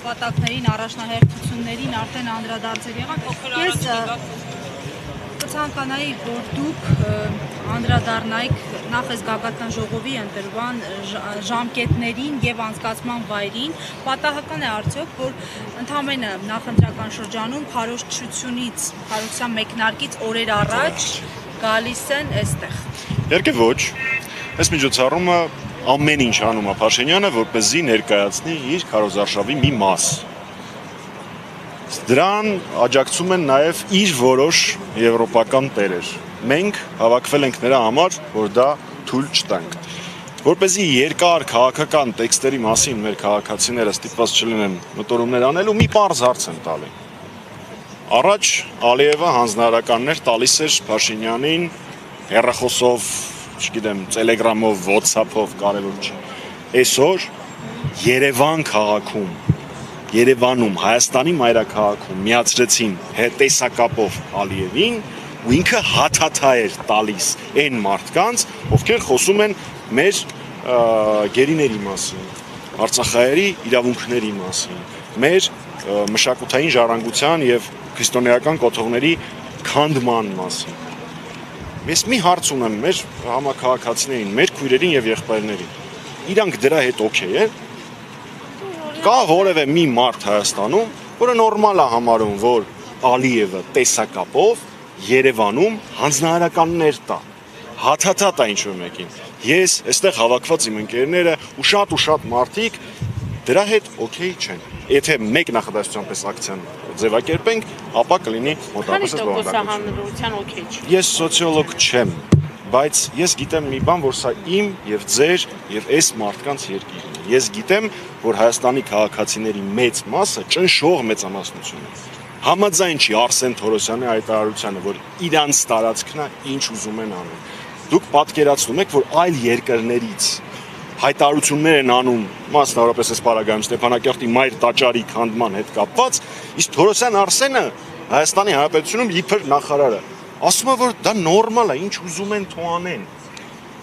նպատակներին, առաջնահերթություններին արդեն անդրադարձել եղանք։ Ես կցանկանայի, որ դուք անդրադառնայիք նախ այս գագաթան ժողովի ընտրման ժամկետներին եւ անցկացման վայրին, պատահական է արդյոք, որ ընդամենը նախընտրական շրջանում քարոզչության մեկնարկից օրեր առաջ գալիս են այստեղ։ Իհարկե ոչ, այս միջոցառումը ամեն ինչ անում է Փաշինյանը, որպեսզի ներկայացնի իր քարոզարշավի մի մաս։ Դրան աջակցում են նաև իր որոշ եվրոպական տերեր։ Մենք հավաքվել ենք նրա համար, որ դա թույլ չտանք։ Որպեսզի երկար քաղաքական տեքստերի մասին մեր քաղաքացիները ստիպված չլինեն մտորումներ անելու, մի պարզ հարց եմ տալի։ Առաջ Ալիևը հանձնարարականներ տալիս էր Փաշինյանին հեռախոսով, չգիտեմ, Telegram-ով, WhatsApp-ով, կարևոր չի։ Այսօր Երևան քաղաքում Երևանում, Հայաստանի մայրաքաղաքում միացրեցին տեսակապով Ալիևին ու ինքը հաթաթա էր տալիս այն մարդկանց, ովքեր խոսում են մեր գերիների մասին, արցախայերի իրավունքների մասին, մեր մշակութային ժառանգության եւ քրիստոնեական կոթողների քանդման մասին։ Ես մի հարց ունեմ մեր համաքաղաքացիներին, մեր քույրերին եւ եղբայրներին։ Իրանք դրա հետ օքեյ է։ Կա որևէ մի մարդ Հայաստանում, որը նորմալ է համարում, որ Ալիևը տեսակապով Երևանում հանձնարարականներ տա, հաթաթա տա ինչ-որ մեկին։ Ես այստեղ հավաքված իմ ընկերները ու շատ մարդիկ դրա հետ օքեյ չեն։ Եթե մեկ նախադասության պես ակցիան ձևակերպենք, ապա կլինի մոտավորապես բովանդակություն։ Ես սոցիոլոգ չեմ, բայց ես գիտեմ մի բան, որ սա իմ եւ ձեր եւ այս մարդկանց երկիրն է։ Ես գիտեմ, որ Հայաստանի քաղաքացիների մեծ մասը ճնշող մեծամասնություն է։ Համաձայն չի Արսեն Թորոսյանի հայտարարությանը, որ իրանց տարածքն է, ինչ ուզում են անում։ Դուք պատկերացնում եք, որ այլ երկրներից հայտարարություններ են անում, մասնավորապես այս պարագայում Ստեփանակերտի մայր տաճարի քանդման հետ կապված, իսկ Թորոսյան Արսենը Հայաստանի Հանրապետությունում իբր նախարարը ասում է, որ դա նորմալ է, ինչ ուզում են թող անեն։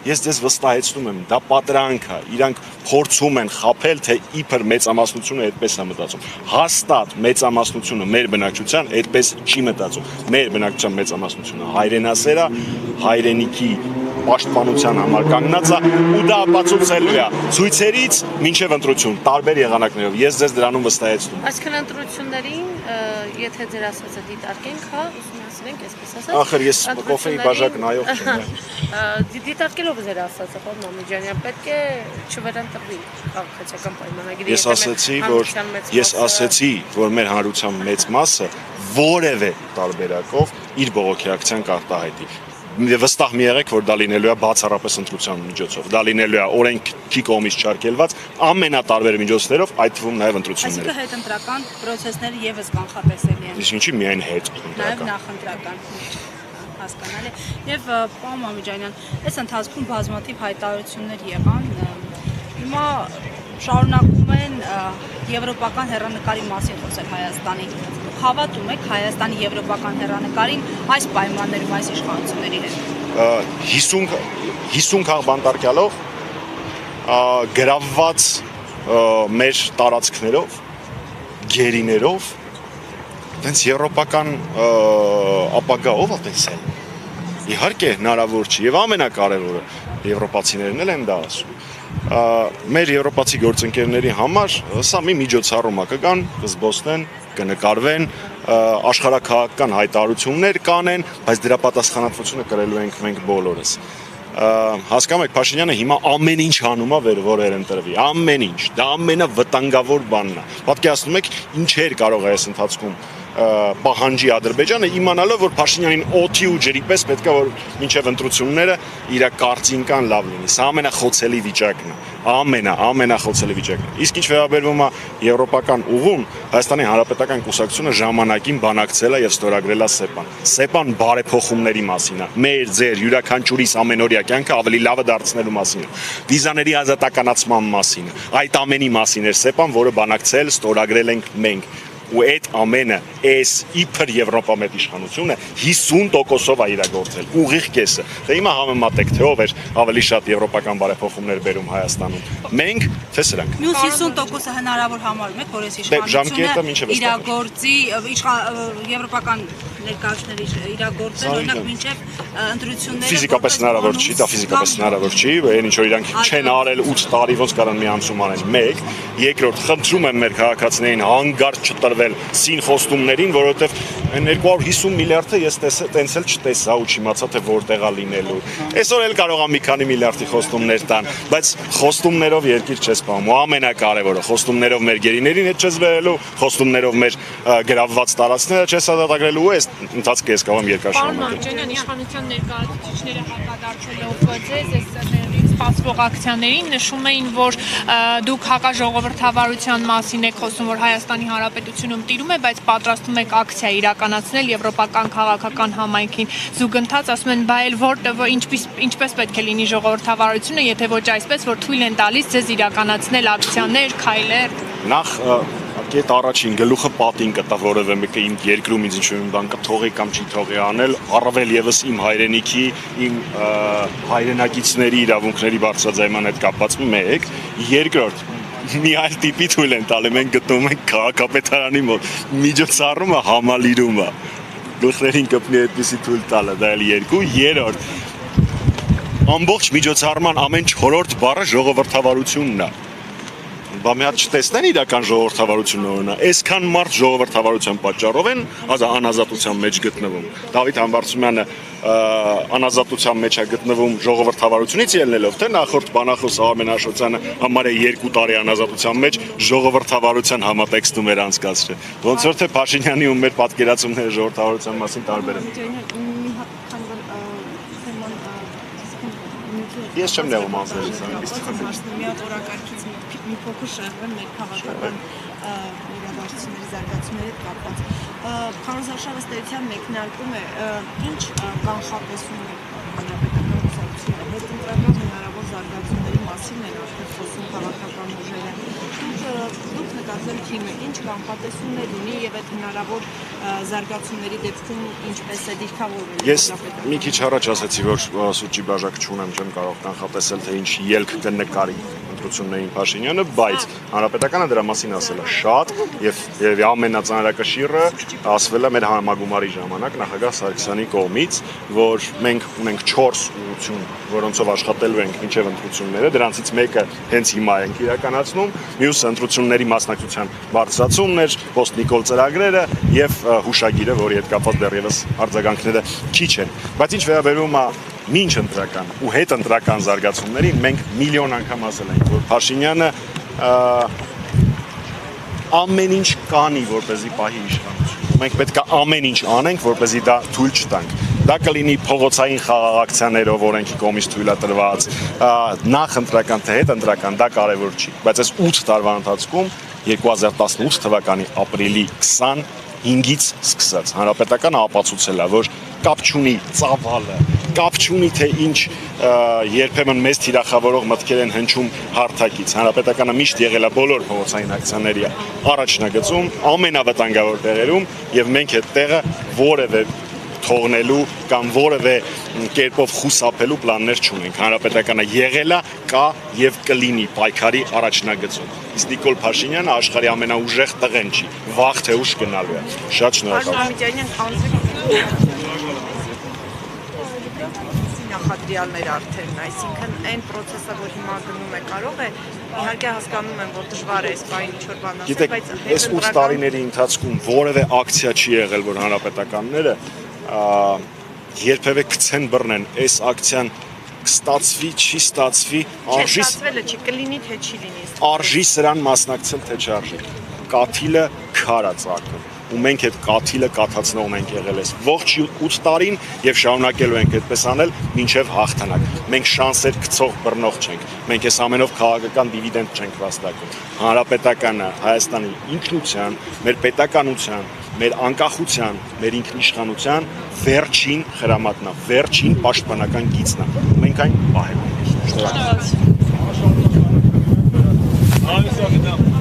Ես ձեզ վստահեցնում եմ, դա պատրանք է, իրանք փորձում են խաբել, թե իբր մեծամասնությունը այդպես է մտածում։ Հաստատ մեծամասնությունը մեր բնակչության այդպես չի մտածում։ Մեր բնակչության մեծամասնությունը հայրենասեր է, հայրենիքի պաշտպանության համար կանգնած է ու դա ապացուցելու է ցույցերից մինչև ընտրություն, տարբեր եղանակներով։ Ես ձեզ դրանում վստահեցնում եմ։ Այսինքն ընտրություններին, եթե ձեր ասածը դիտարկենք, հա, ուսումնասիրենք, այսպես ասած։ Ախր ես կոֆեի բաժակ նայող չեմ։ Դիտարկելով ձեր ասածը, պարոն Մամեջանյան, պետք է չվերանտրվի քաղաքացիական պայմանագիրը։ Ես ասեցի, որ մեր հանրության մեծ մասը որևէ տարբերակով իր բողոքի ակցիան կարտահայտի։ Վստահ մի եղեք, որ դա լինելու է բացառապես ընտրության միջոցով, դա լինելու է օրենքի կողմից չարգելված ամենատարբեր միջոցներով, այդ թվում նաև ընտրությունները։ Այսինքն հետընտրական process-ները եւս կանխատեսելի են։ Իսկ ինչի միայն հետ Նաև նախընտրական հասկանալի։ Եվ պարոն Մամեջանյան, այս ընթացքում բազմաթիվ հայտարարություններ եղան։ Հիմա շարունակում են եվրոպական հեռանկարի մասին խոսել Հայաստանի։ Հավատում եք Հայաստանի եվրոպական հեռանկարին այս պայմաններում, այս իշխանությունների հետ։ 50 քաղ բանտարկյալով գրավված մեր տարածքներով, գերիներով, տենց եվրոպական ապագայով տեսել։ Իհարկե հնարավոր չի եւ ամենակարևորը եվրոպացիներն էլ են դա ասում։ Մեր եվրոպացի գործընկերների համար սա մի միջոցառում է, կգան, կզբոսնեն, կնկարվեն, աշխարհաքաղաքական հայտարարություններ կանեն, բայց դրա պատասխանատվությունը կրելու ենք մենք բոլորս։ Հասկանում եք, Փաշինյանը հիմա ամեն ինչ անում է, որ ընտրվի, ամեն ինչ, դա ամենավտանգավոր բանն է։ Պատկերացնում եք, ինչեր կարող է այս ընթացքում պահանջի Ադրբեջանը, իմանալով, որ Փաշինյանին օդի ու ջրի պես պետք է որ մինչև ընտրությունները իր կարծինքան լավ լինի։ Սա ամենախոցելի վիճակն է, ամենախոցելի վիճակն է։ Իսկ ինչ վերաբերվում է եվրոպական ուղուն, Հայաստանի Հանրապետական կուսակցությունը ժամանակին բանակցել է եւ ստորագրել է ՍԵՊԱ-ն։ ՍԵՊԱ-ն բարեփոխումների մասին է, մեր ձեր յուրաքանչյուրիս ամենօրյա կյանքը ավելի լավը դարձնելու մասին է, վիզաների ազատականացման մասին է, այդ ամենի մասին էր ՍԵՊԱ-ն, որը բանակցել, ստորագրել ենք մենք։ ու այդ ամենը այս իբր Եվրոպա մեծ իշխանությունը 50%-ով է իրագործել, ուղիղ կեսը։ Դե հիմա համեմատեք թե ով էր ավելի շատ եվրոպական բարեփոխումներ բերում Հայաստանում։ Մենք թե սրանք։ Մյուս 50%-ը հնարավոր համարում եք, որ այս ժամկետը իշխանությունը իրագործի եվրոպական ներկայացների իրագործել, օրինակ մինչև ընտրությունները ֆիզիկապես հնարավոր չի, դա ֆիզիկապես հնարավոր չի, այն ինչ որ իրանք չեն արել 8 տարի ոնց կարան մի ամսում անեն։ 1, երկրորդ, խնդրում եմ մեր քաղաքացիներին հանգարց չտրվել սին խոստումներին, որովհետև այն 250 միլիարդը ես տենցել չտեսա ու չիմացա թե որտեղ է լինելու։ Այսօր էլ կարող եմ մի քանի միլիարդի խոստումներ տան, բայց խոստումներով երկիր չես պահում։ Ու ամենակարևորը, խոստումներով մեր գերիներին հետ չես վերելու, խոստումներով մեր գրավված տարածքները չես հաստատագրելու, այս ընթացքը ես կարող եմ երկար շարունակել։ Պարոն Մանուկյանյան, իշխանության ներկայացուցիչները հակադարձելով ձեզ այս սպասվող ակցիաներին նշում էին, որ դուք հակաժողովրդավարության մասին եք խոսում, որ Հայաստանի Հանրապետությունում տիրում է, բայց պատրաստում եք ակցիա իրականացնել եվրոպական քաղաքական համայնքին զուգընթաց, ասում են, բայ էլ ինչպես պետք է լինի ժողովրդավարությունը, եթե ոչ այսպես, որ թույլ են տալիս ձեզ իրականացնել ակցիաներ, քայլեր։ Նախ այդ առաջին գլուխը պատին կտա որևէ մեկը իմ երկրում ինձ ինչ-որ բան կթողի կամ չի թողի անել, առավել եւս իմ հայրենիքի, իմ հայրենակիցների իրավունքների բարձրաձայնման հետ կապված 1, երկրորդ մի այլ տիպի թույլ են տալի, մենք գտնում ենք քաղաքապետարանի մոտ միջոցառումը համալիրում է, գլխներին կպնի այդպիսի թույլ տալը, դա էլ 2, երրորդ ամբողջ միջոցառման ամեն 4-րդ բառը ժողովրդավարությունն է։ Բա մի հատ չտեսնեն իրական ժողովրդավարությունը օրինակ, այսքան մարդ ժողովրդավարության պատճառով են անազատության մեջ գտնվում։ Դավիթ Համբարձումյանը անազատության մեջ է գտնվում ժողովրդավարությունից ելնելով, թե նախորդ բանախոս Արմեն Աշոտյանը համարյա 2 տարի անազատության մեջ ժողովրդավարության համատեքստում էր անցկացրել։ Ոնց որ թե Փաշինյանի ու մեր պատկերացումները ժողովրդավարության մասին տարբեր են։ Ես չեմ նեղում անձերից, մի հատ օրակարգից մի փոքր շեղվեմ մեր քաղաքական իրադարձությունների զարգացումների հետ կապված։ Պարոն Զարշավստերության մեկնարկում է ինչ կանխատեսում է հանրապետական կուսակցությունը հետընտրական հնարավոր զարգացումների մասին են արդեն խոսում քաղաքական ուժերը։ Դուք նկատել թիմը ինչ կանխատեսումներ ունի եւ այդ հնարավոր զարգացումների դեպքում ինչպես է դիրքավորվել։ Ես մի քիչ առաջ ասացի, որ սուճի բաժակ չունեմ, չեմ կարող կանխատեսել, թե ինչ ելք կնկարի ընտրություններին Փաշինյանը, բայց հանրապետականը դրա մասին ասել է շատ եւ ամենածանրակշիռը ասվել է մեր համագումարի ժամանակ նախագահ Սարգսյանի կողմից, որ մենք ունենք 4 ուղղություն, որոնցով աշխատելու ենք մինչև ընտրությունները, դրանցից մեկը հենց հիմա ենք իրականացնում, մյուսը ընտրությունների մասնակցության բարձրացումն էր, post-Նիկոլ ծրագրերը եւ հուշագիրը, որի հետ կապված դեռևս արձագանքները քիչ են, բայց ինչ վերաբերում է մինչ ընտրական ու հետ ընտրական զարգացումներին մենք միլիոն անգամ ասել ենք, որ Փաշինյանը ամեն ինչ կանի, որպեսզի պահի իշխանությունը։ Մենք պետք է ամեն ինչ անենք, որպեսզի դա թույլ չտանք։ Դա կլինի փողոցային խաղաղակցիաներով օրենքի կողմից թույլատրված, նախ ընտրական թե հետ ընտրական, դա կարևոր չի, բայց այս 8 տարվա ընթացքում 2018 թվականի ապրիլի 25-ից սկսած հանրապետականը ապացուցել է, որ կապ չունի ծավալը, կապ չունի թե ինչ երբեմն մեծ թիրախավորող մտքեր են հնչում հարթակից։ Հանրապետականը միշտ եղել է բոլոր փողոցային ակցիաների առաջնագծում, ամենավտանգավոր տեղերում եւ մենք այդ տեղը որևէ թողնելու կամ որևէ կերպով խուսափելու պլաններ չունենք։ Հանրապետականը եղել է, կա եւ կլինի պայքարի առաջնագծում։ Իսկ Նիկոլ Փաշինյանը աշխարհի ամենաուժեղ տղեն չի, վաղ թե ուշ գնալու է։ Շատ շնորհակալ։ Նախադրյալներ արդեն, այսինքն այն process-ը, որ հիմա գնում է, կարող է իհարկե հասկանում եմ, որ դժվար է այս բանը ինչ-որ բան ասել, բայց այս 8 տարիների ընթացքում որևէ ակցիա չի եղել, որ հանրապետականները երբևէ գցեն բռնեն, այս ակցիան կստացվի, չի ստացվի, արժի սրան մասնակցել, թե չարժի։ Կաթիլը քար է ծագում։ Ու մենք այդ կաթիլը կաթացնողն ենք եղել այս ողջ 8 տարին եւ շարունակելու ենք այդպես անել մինչեւ հաղթանակ։ Մենք շանսեր գցող բռնող չենք։ Մենք այս ամենով քաղաքական դիվիդենդ չենք վաստակում։ Հանրապետականը Հայաստանի ինքնության, մեր պետականության, մեր անկախության, մեր ինքնիշխանության վերջին խրամատն է, վերջին պաշտպանական գիծն է։ Մենք այն պահելու ենք։ Շնորհակալ եմ։